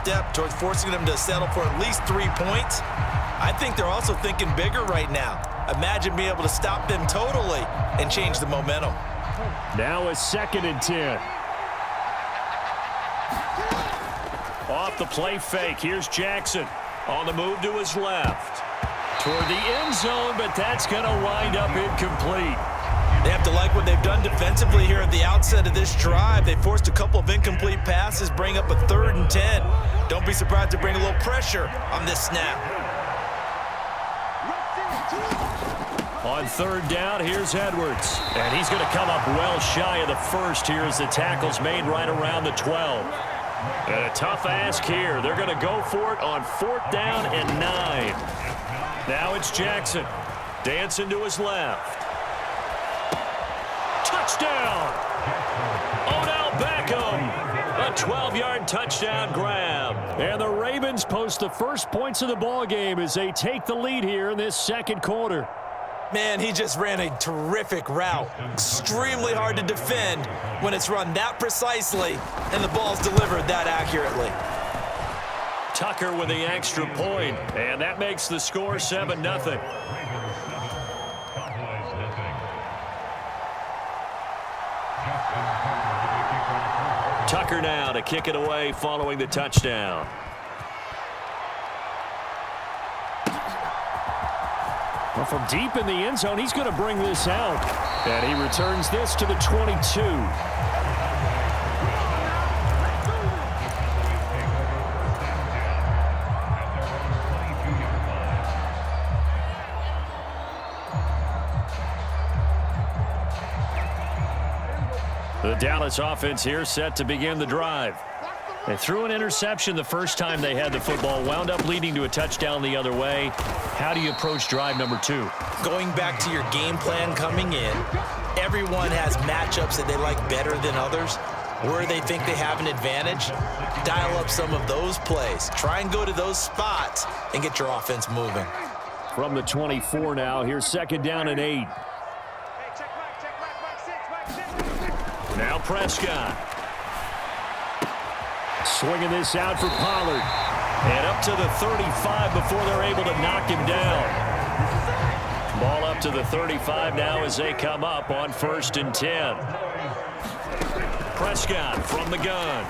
step towards forcing them to settle for at least 3 points. I think they're also thinking bigger right now. Imagine being able to stop them totally and change the momentum. Now a 2nd and 10. Off the play fake. Here's Jackson on the move to his left. Toward the end zone, but that's going to wind up incomplete. They have to like what they've done defensively here at the outset of this drive. They forced a couple of incomplete passes, bring up a 3rd and 10. Don't be surprised to bring a little pressure on this snap. On 3rd down, here's Edwards. And he's going to come up well shy of the first here as the tackle's made right around the 12. And a tough ask here. They're going to go for it on 4th down and 9. Now it's Jackson. Dancing to his left. Touchdown! Odell Beckham! A 12-yard touchdown grab. And the Ravens post the first points of the ballgame as they take the lead here in this 2nd quarter. Man, he just ran a terrific route. Extremely hard to defend when it's run that precisely and the ball's delivered that accurately. Tucker with the extra point, and that makes the score 7-0. Tucker now to kick it away following the touchdown. Well, from deep in the end zone, he's going to bring this out. And he returns this to the 22. The Dallas offense here set to begin the drive. They threw an interception the first time they had the football, wound up leading to a touchdown the other way. How do you approach drive number 2? Going back to your game plan coming in, everyone has matchups that they like better than others. Where they think they have an advantage, dial up some of those plays. Try and go to those spots and get your offense moving. From the 24 now, here's 2nd down and 8. Now Prescott. Swinging this out for Pollard. And up to the 35 before they're able to knock him down. Ball up to the 35 now as they come up on 1st and 10. Prescott from the gun.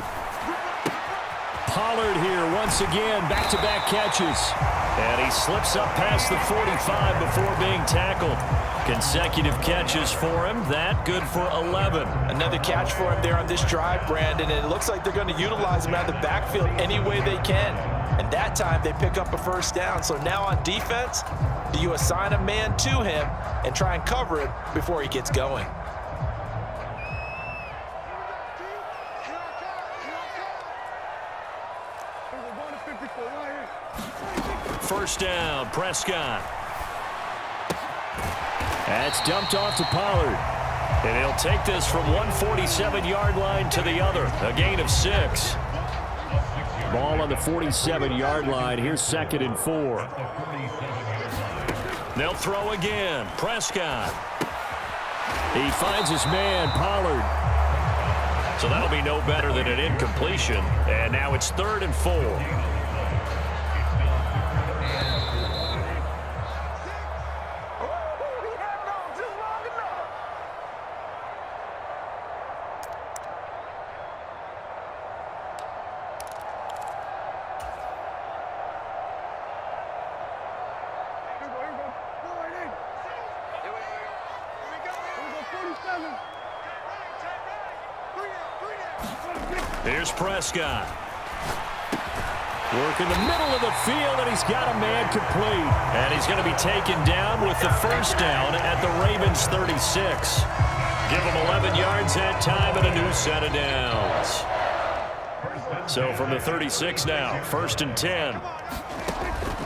Pollard here once again, back-to-back catches. And he slips up past the 45 before being tackled. Consecutive catches for him. That good for 11. Another catch for him there on this drive, Brandon, and it looks like they're going to utilize him out of the backfield any way they can. And that time they pick up a 1st down. So now on defense, do you assign a man to him and try and cover it before he gets going? First down, Prescott. That's dumped off to Pollard. And he'll take this from 147-yard line to the other. A gain of 6. Ball on the 47-yard line. Here's 2nd and 4. They'll throw again. Prescott. He finds his man, Pollard. So that'll be no better than an incompletion. And now it's 3rd and 4. Here's Prescott. Work in the middle of the field, and he's got a man complete. And he's going to be taken down with the 1st down at the Ravens' 36. Give him 11 yards that time and a new set of downs. So from the 36 now, 1st and 10.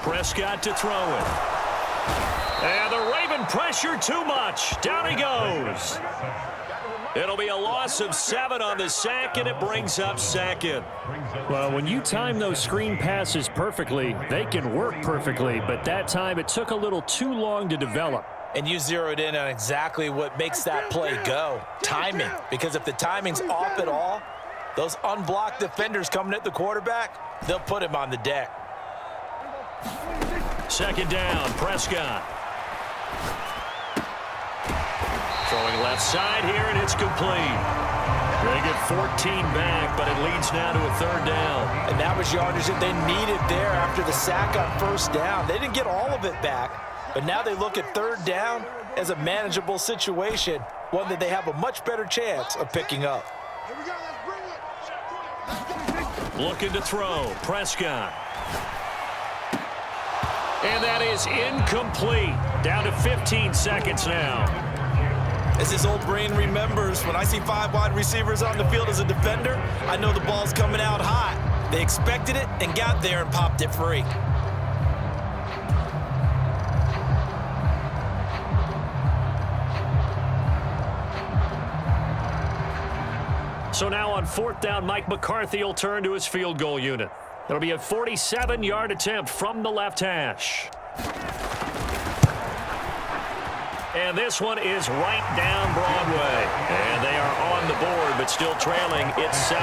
Prescott to throw it. And the Raven pressure too much. Down he goes. It'll be a loss of 7 on the sack, and it brings up 2nd. Well, when you time those screen passes perfectly, they can work perfectly. But that time, it took a little too long to develop. And you zeroed in on exactly what makes that play go. Timing. Because if the timing's off at all, Those unblocked defenders coming at the quarterback, they'll put him on the deck. Second down, Prescott. Throwing left side here, and it's complete. They get 14 back, but it leads now to a third down. And that was yardage that they needed there after the sack on first down. They didn't get all of it back, but now they look at third down as a manageable situation, one that they have a much better chance of picking up. Looking to throw, Prescott. And that is incomplete. Down to 15 seconds now. As his old brain remembers, when I see 5 wide receivers on the field as a defender, I know the ball's coming out hot. They expected it and got there and popped it free. So now on fourth down, Mike McCarthy will turn to his field goal unit. It'll be a 47-yard attempt from the left hash. And this one is right down Broadway. And they are on the board, but still trailing. It's 7-3.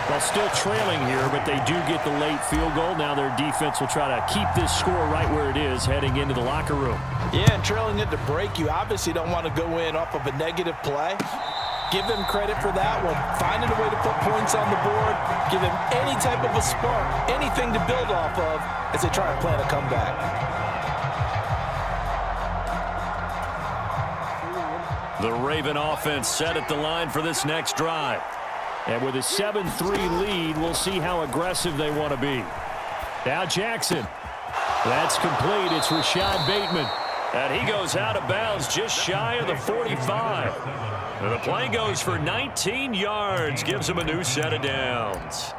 Well, still trailing here, but they do get the late field goal. Now their defense will try to keep this score right where it is heading into the locker room. Yeah, and trailing it to break, you obviously don't want to go in off of a negative play. Give them credit for that one. Finding a way to put points on the board. Give them any type of a spark, anything to build off of as they try and plan a comeback. The Raven offense set at the line for this next drive. And with a 7-3 lead, we'll see how aggressive they want to be. Now Jackson. That's complete. It's Rashad Bateman. And he goes out of bounds just shy of the 45. And the play goes for 19 yards. Gives him a new set of downs.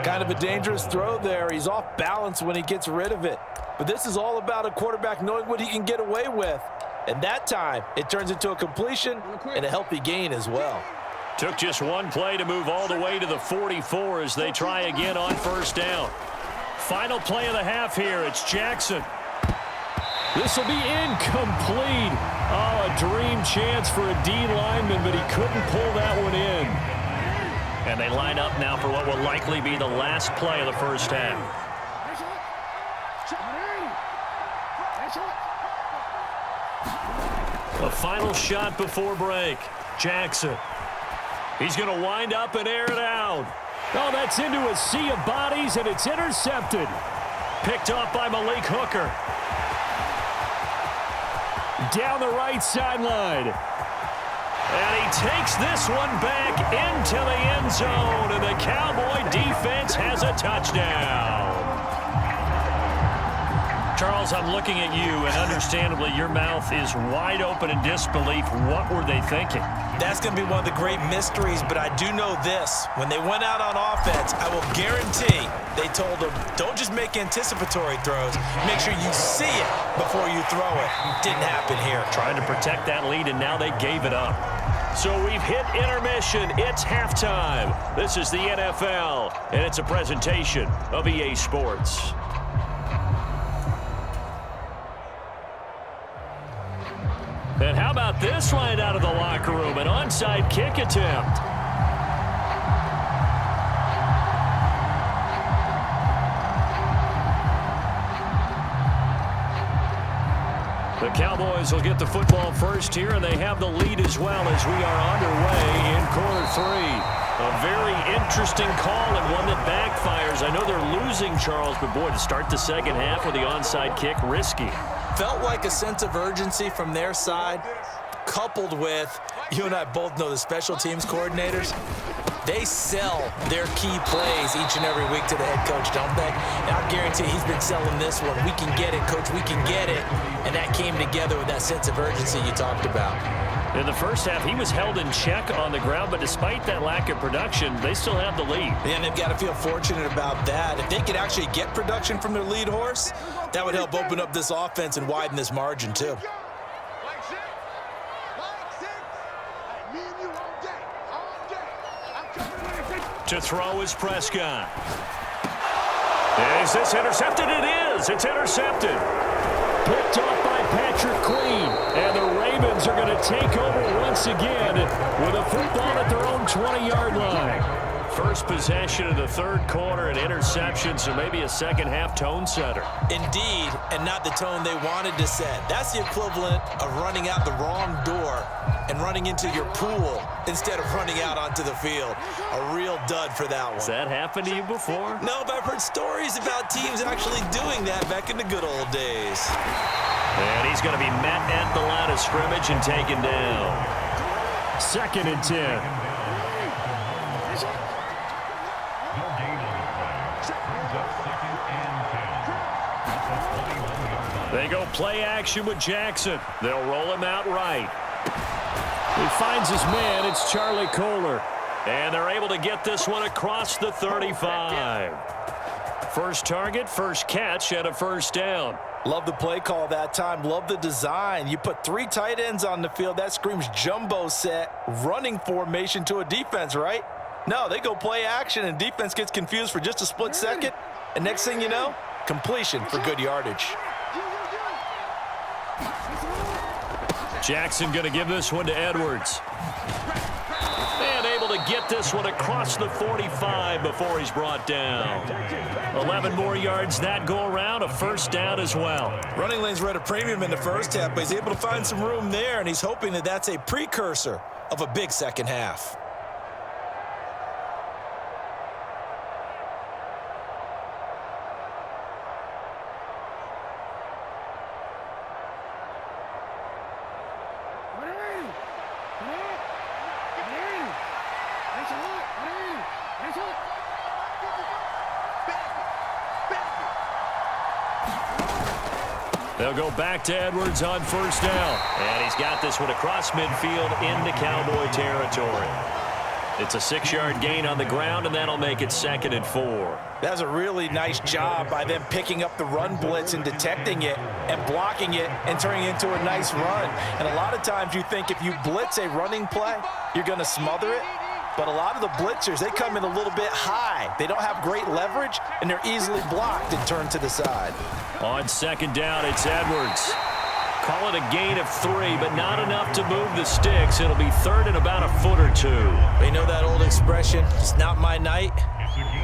Kind of a dangerous throw there. He's off balance when he gets rid of it. But this is all about a quarterback knowing what he can get away with. And that time, it turns into a completion and a healthy gain as well. Took just one play to move all the way to the 44 as they try again on first down. Final play of the half here. It's Jackson. This will be incomplete. Oh, a dream chance for a D lineman, but he couldn't pull that one in. And they line up now for what will likely be the last play of the first half. A final shot before break. Jackson. He's going to wind up and air it out. Oh, that's into a sea of bodies, and it's intercepted. Picked off by Malik Hooker. Down the right sideline. And he takes this one back into the end zone, and the Cowboy defense has a touchdown. Charles, I'm looking at you, and understandably, your mouth is wide open in disbelief. What were they thinking? That's going to be one of the great mysteries, but I do know this. When they went out on offense, I will guarantee they told them, don't just make anticipatory throws. Make sure you see it before you throw it. Didn't happen here. Trying to protect that lead, and now they gave it up. So we've hit intermission. It's halftime. This is the NFL, and it's a presentation of EA Sports. And how about this right out of the locker room? An onside kick attempt. The Cowboys will get the football first here, and they have the lead as well as we are underway in quarter three. A very interesting call and one that backfires. I know they're losing, Charles, but boy, to start the second half with the onside kick, risky. Felt like a sense of urgency from their side, coupled with, you and I both know the special teams coordinators, they sell their key plays each and every week to the head coach, don't they? And I guarantee he's been selling this one. We can get it, coach, we can get it. And that came together with that sense of urgency you talked about. In the first half, he was held in check on the ground, but despite that lack of production, they still have the lead. And they've got to feel fortunate about that. If they could actually get production from their lead horse, that would help open up this offense and widen this margin too. To throw is Prescott. Is this intercepted? It is. It's intercepted. Picked off by Patrick Queen. And the Ravens Ravens are going to take over once again with a football at their own 20-yard line. First possession of the third quarter, an interception, so maybe a second-half tone setter. Indeed, and not the tone they wanted to set. That's the equivalent of running out the wrong door and running into your pool instead of running out onto the field. A real dud for that one. Has that happened to you before? No, but I've heard stories about teams actually doing that back in the good old days. And he's going to be met at the line of scrimmage and taken down. 2nd and 10. They go play action with Jackson. They'll roll him out right. He finds his man. It's Charlie Kohler. And they're able to get this one across the 35. First target, first catch, and a first down. Love the play call that time. Love the design. You put 3 tight ends on the field. That screams jumbo set, running formation to a defense, right? No, they go play action, and defense gets confused for just a split second. And next thing you know, completion for good yardage. Jackson going to give this one to Edwards. And able to get this one across the 45 before he's brought down. 11 more yards that go around, a first down as well. Running lanes were at a premium in the first half, but he's able to find some room there, and he's hoping that that's a precursor of a big second half. They'll go back to Edwards on first down. And he's got this one across midfield into Cowboy territory. It's a 6-yard gain on the ground, and that'll make it 2nd and 4. That's a really nice job by them picking up the run blitz and detecting it and blocking it and turning it into a nice run. And a lot of times you think if you blitz a running play, you're going to smother it. But a lot of the blitzers, they come in a little bit high. They don't have great leverage, and they're easily blocked and turned to the side. On second down, it's Edwards. Call it a gain of 3, but not enough to move the sticks. It'll be 3rd and about a foot or 2. You know that old expression, it's not my night?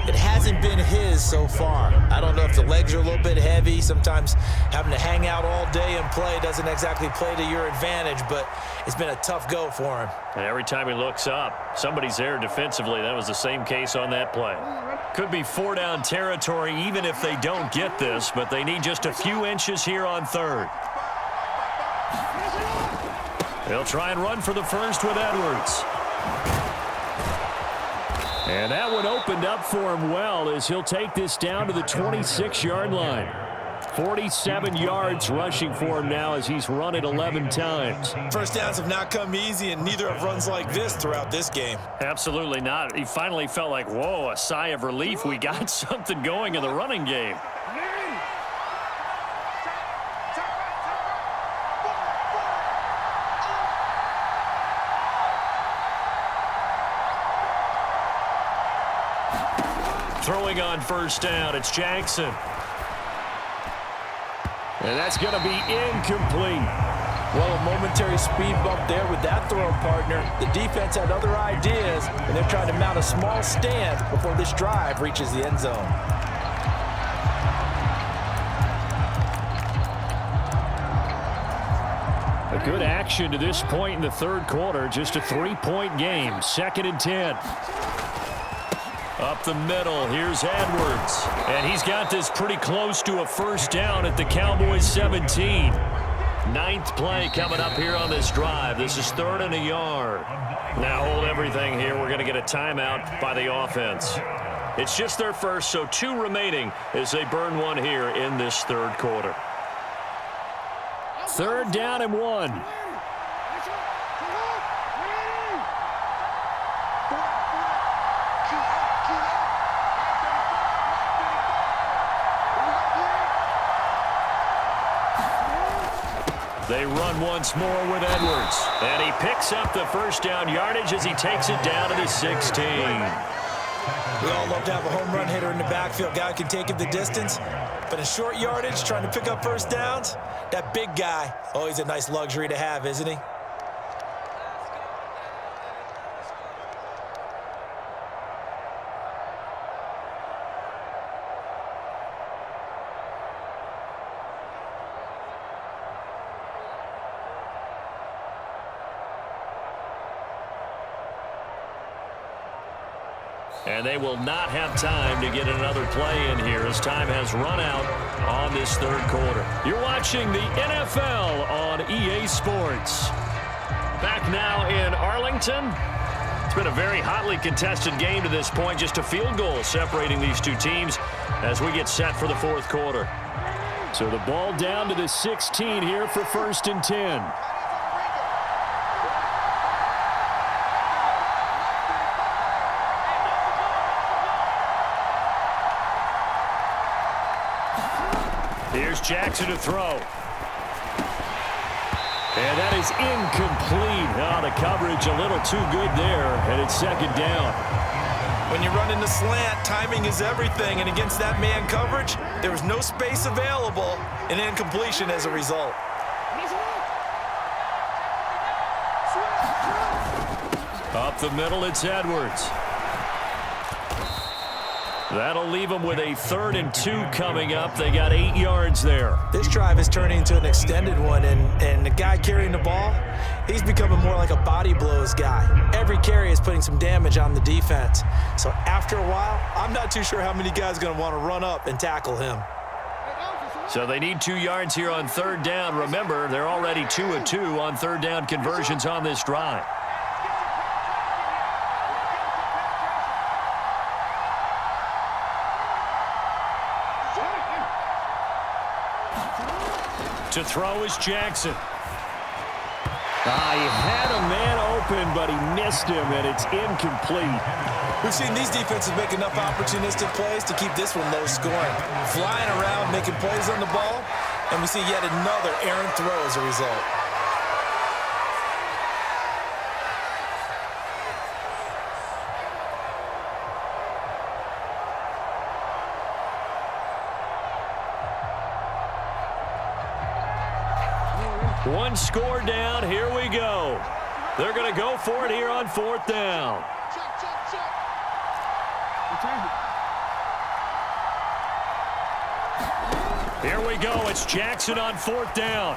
It hasn't been his so far. I don't know if the legs are a little bit heavy. Sometimes having to hang out all day and play doesn't exactly play to your advantage, but it's been a tough go for him. And every time he looks up, somebody's there defensively. That was the same case on that play. Could be 4-down territory even if they don't get this, but they need just a few inches here on 3rd. They'll try and run for the first with Edwards. And that one opened up for him well as he'll take this down to the 26-yard line. 47 yards rushing for him now as he's run it 11 times. First downs have not come easy, and neither have runs like this throughout this game. Absolutely not. He finally felt like, whoa, a sigh of relief. We got something going in the running game. Throwing on first down, it's Jackson. And that's going to be incomplete. Well, a momentary speed bump there with that throw partner. The defense had other ideas, and they're trying to mount a small stand before this drive reaches the end zone. A good action to this point in the third quarter. Just a 3-point game. 2nd and 10. Up the middle, here's Edwards. And he's got this pretty close to a first down at the Cowboys 17. 9th play coming up here on this drive. This is 3rd and a yard. Now hold everything here. We're going to get a timeout by the offense. It's just their first, so 2 remaining as they burn one here in this third quarter. 3rd down and 1. They run once more with Edwards. And he picks up the first down yardage as he takes it down to the 16. We all love to have a home run hitter in the backfield. Guy who can take it the distance. But in short yardage, trying to pick up first downs, that big guy, always a nice luxury to have, isn't he? And they will not have time to get another play in here as time has run out on this third quarter. You're watching the NFL on EA Sports. Back now in Arlington. It's been a very hotly contested game to this point. Just a field goal separating these two teams as we get set for the fourth quarter. So the ball down to the 16 here for 1st and 10. Here's Jackson to throw. And that is incomplete. Oh, the coverage a little too good there, and it's 2nd down. When you run in the slant, timing is everything, and against that man coverage, there was no space available, and incompletion as a result. Up the middle, it's Edwards. That'll leave them with a 3rd and 2 coming up. They got 8 yards there. This drive is turning into an extended one, and the guy carrying the ball, he's becoming more like a body blows guy. Every carry is putting some damage on the defense. So after a while, I'm not too sure how many guys are going to want to run up and tackle him. So they need 2 yards here on 3rd down. Remember, they're already 2 of 2 on 3rd down conversions on this drive. To throw is Jackson. He had a man open, but he missed him, and it's incomplete. We've seen these defenses make enough opportunistic plays to keep this one low scoring. Flying around, making plays on the ball, and we see yet another errant throw as a result. One score down. Here we go. They're going to go for it here on 4th down. Here we go. It's Jackson on 4th down.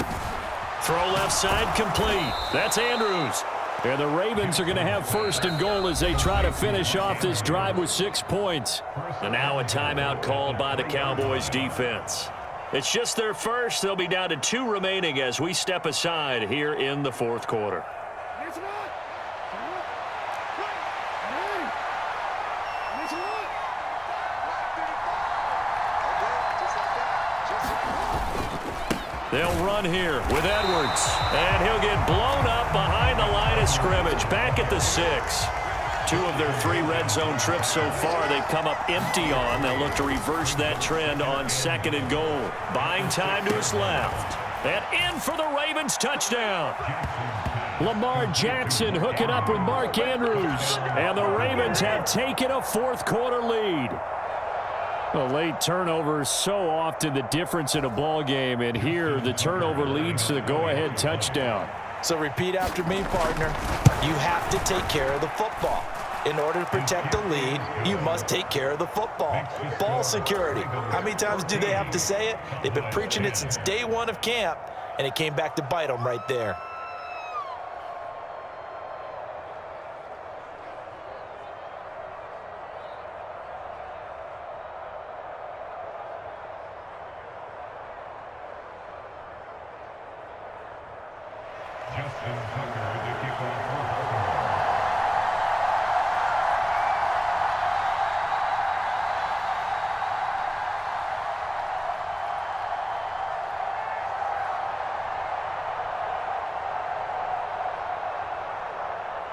Throw left side complete. That's Andrews. And the Ravens are going to have 1st and goal as they try to finish off this drive with 6 points. And now a timeout called by the Cowboys defense. It's just their first. They'll be down to 2 remaining as we step aside here in the 4th quarter. They'll run here with Edwards. And he'll get blown up behind the line of scrimmage. Back at the 6. 2 of their 3 red zone trips so far they've come up empty on. They'll look to reverse that trend on 2nd and goal. Buying time to his left. And in for the Ravens touchdown. Lamar Jackson hooking up with Mark Andrews. And the Ravens have taken a 4th quarter lead. A late turnover is so often the difference in a ball game. And here the turnover leads to the go-ahead touchdown. So repeat after me, partner. You have to take care of the football. In order to protect the lead, you must take care of the football. Ball security. How many times do they have to say it? They've been preaching it since day 1 of camp, and it came back to bite them right there.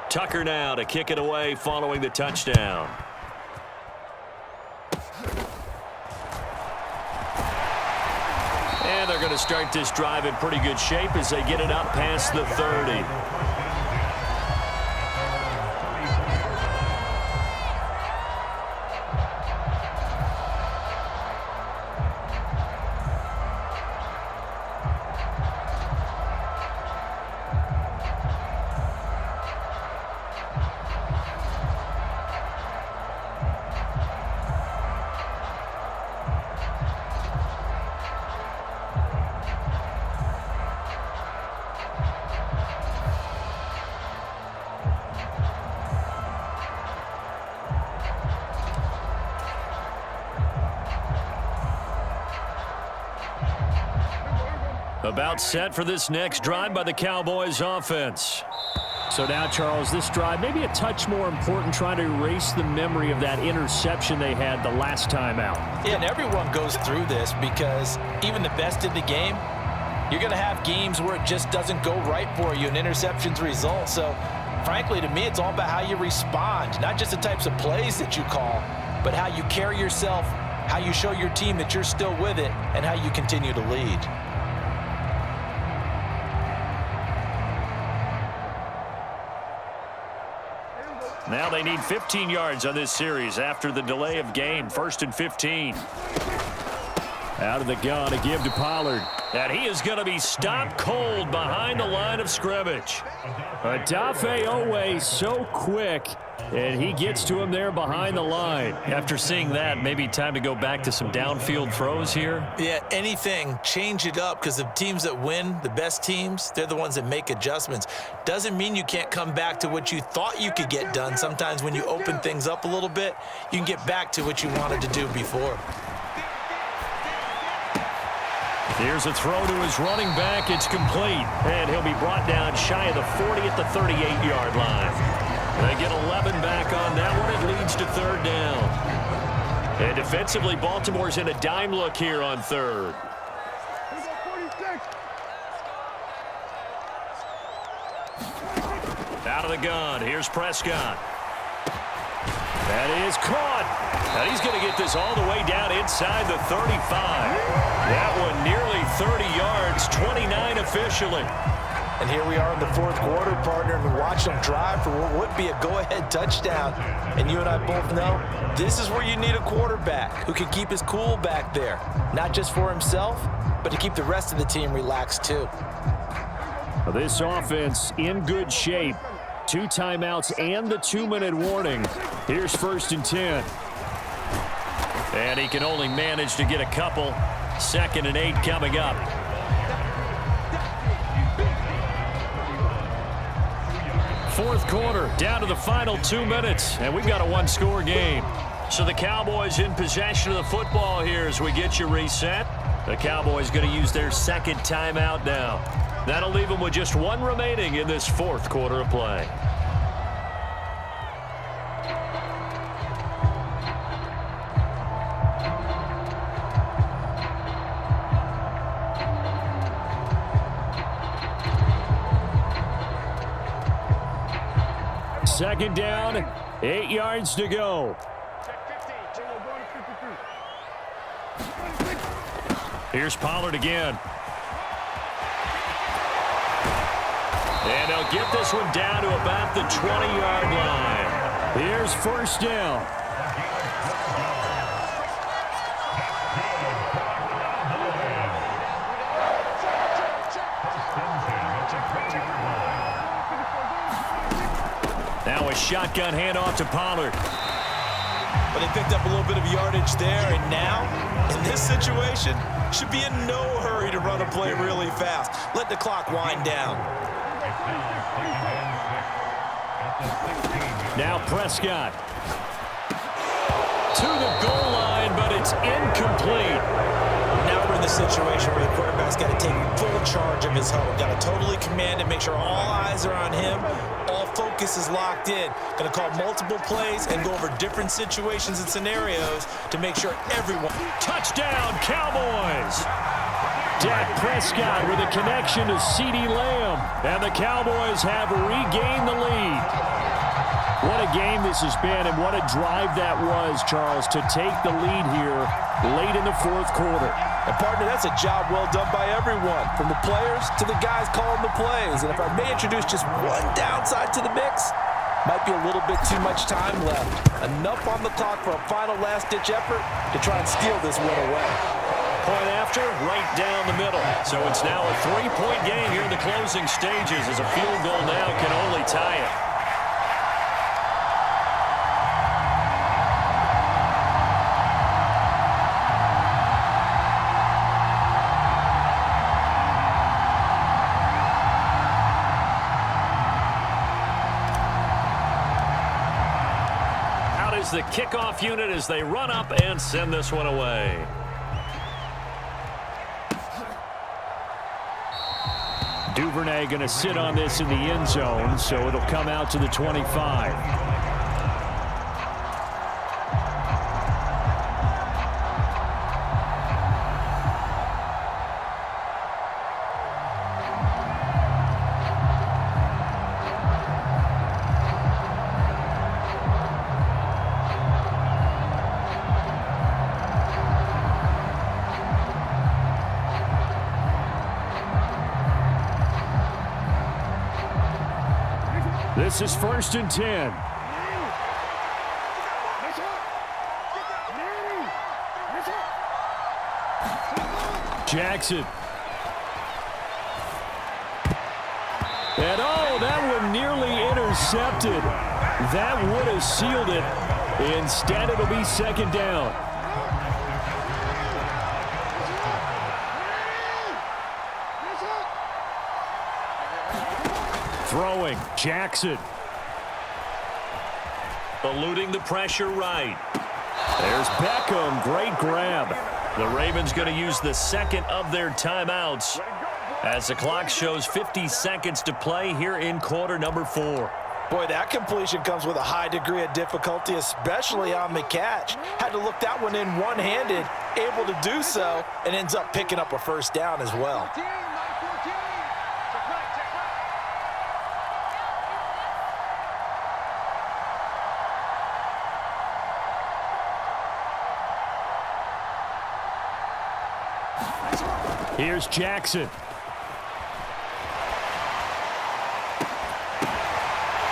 Tucker now to kick it away following the touchdown. And they're going to start this drive in pretty good shape as they get it up past the 30. About set for this next drive by the Cowboys offense. So now, Charles, this drive maybe a touch more important, trying to erase the memory of that interception they had the last time out. Yeah, and everyone goes through this because even the best in the game, you're going to have games where it just doesn't go right for you and interceptions result. So, frankly, to me, it's all about how you respond, not just the types of plays that you call, but how you carry yourself, how you show your team that you're still with it, and how you continue to lead. Now they need 15 yards on this series after the delay of game. 1st and 15. Out of the gun to give to Pollard. And he is going to be stopped cold behind the line of scrimmage. Odafe Owe so quick, and he gets to him there behind the line. After seeing that, maybe time to go back to some downfield throws here. Yeah, anything, change it up, because the teams that win, the best teams, they're the ones that make adjustments. Doesn't mean you can't come back to what you thought you could get done. Sometimes when you open things up a little bit, you can get back to what you wanted to do before. Here's a throw to his running back. It's complete. And he'll be brought down shy of the 40 at the 38-yard line. They get 11 back on that one. It leads to 3rd down. And defensively, Baltimore's in a dime look here on 3rd. Out of the gun. Here's Prescott. That is caught. And he's going to get this all the way down inside the 35. That one nearly 30 yards, 29 officially. And here we are in the 4th quarter, partner, and watch them drive for what would be a go-ahead touchdown. And you and I both know this is where you need a quarterback who can keep his cool back there, not just for himself, but to keep the rest of the team relaxed too. This offense in good shape. 2 timeouts and the 2-minute warning. Here's 1st and 10. And he can only manage to get a couple. 2nd and 8 coming up. Fourth quarter, down to the final 2 minutes, and we've got a 1-score game. So the Cowboys in possession of the football here as we get you reset. The Cowboys going to use their 2nd timeout now. That'll leave them with just 1 remaining in this 4th quarter of play. Second down, 8 yards to go. Here's Pollard again. And they'll get this one down to about the 20-yard line. Here's 1st down. Now a shotgun handoff to Pollard. But they picked up a little bit of yardage there, and now, in this situation, should be in no hurry to run a play really fast. Let the clock wind down. Now Prescott. To the goal line, but it's incomplete. Now we're in the situation where the quarterback's got to take full charge of his home. Got to totally command it, make sure all eyes are on him. All focus is locked in. Going to call multiple plays and go over different situations and scenarios to make sure everyone... Touchdown, Cowboys! Dak Prescott with a connection to CeeDee Lamb. And the Cowboys have regained the lead. What a game this has been, and what a drive that was, Charles, to take the lead here late in the 4th quarter. And, partner, that's a job well done by everyone, from the players to the guys calling the plays. And if I may introduce just one downside to the mix, might be a little bit too much time left. Enough on the clock for a final last-ditch effort to try and steal this win away. Point after, right down the middle. So it's now a 3-point game here in the closing stages, as a field goal now can only tie it. The kickoff unit as they run up and send this one away. Duvernay going to sit on this in the end zone, so it'll come out to the 25. This is 1st and 10. Jackson. And oh, that one nearly intercepted. That would have sealed it. Instead, it'll be 2nd down. Throwing, Jackson. Eluding the pressure right. There's Beckham, great grab. The Ravens going to use the 2nd of their timeouts as the clock shows 50 seconds to play here in quarter number 4. Boy, that completion comes with a high degree of difficulty, especially on the catch. Had to look that one in one-handed, able to do so, and ends up picking up a 1st down as well. Here's Jackson.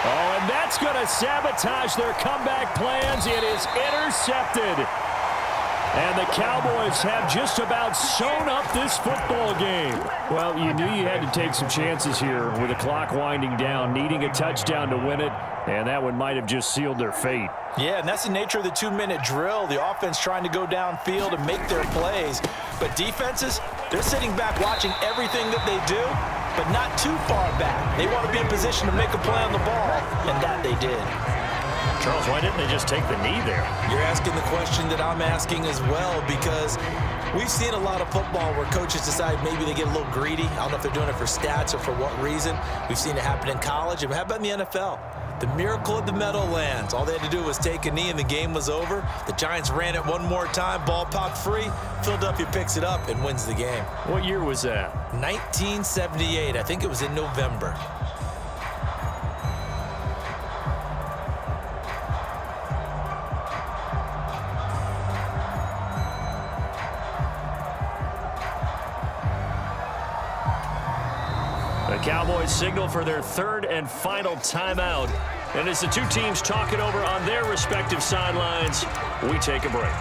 Oh, and that's going to sabotage their comeback plans. It is intercepted. And the Cowboys have just about sewn up this football game. Well, you knew you had to take some chances here with the clock winding down, needing a touchdown to win it, and that one might have just sealed their fate. Yeah, and that's the nature of the 2-minute drill. The offense trying to go downfield and make their plays. But defenses, they're sitting back watching everything that they do, but not too far back. They want to be in position to make a play on the ball, and that they did. Charles, why didn't they just take the knee there? You're asking the question that I'm asking as well, because we've seen a lot of football where coaches decide maybe they get a little greedy. I don't know if they're doing it for stats or for what reason. We've seen it happen in college. And how about in the NFL? The miracle of the Meadowlands. All they had to do was take a knee and the game was over. The Giants ran it one more time. Ball popped free. Philadelphia picks it up and wins the game. What year was that? 1978. I think it was in November. The Cowboys signal for their 3rd and final timeout. And as the two teams talk it over on their respective sidelines, we take a break.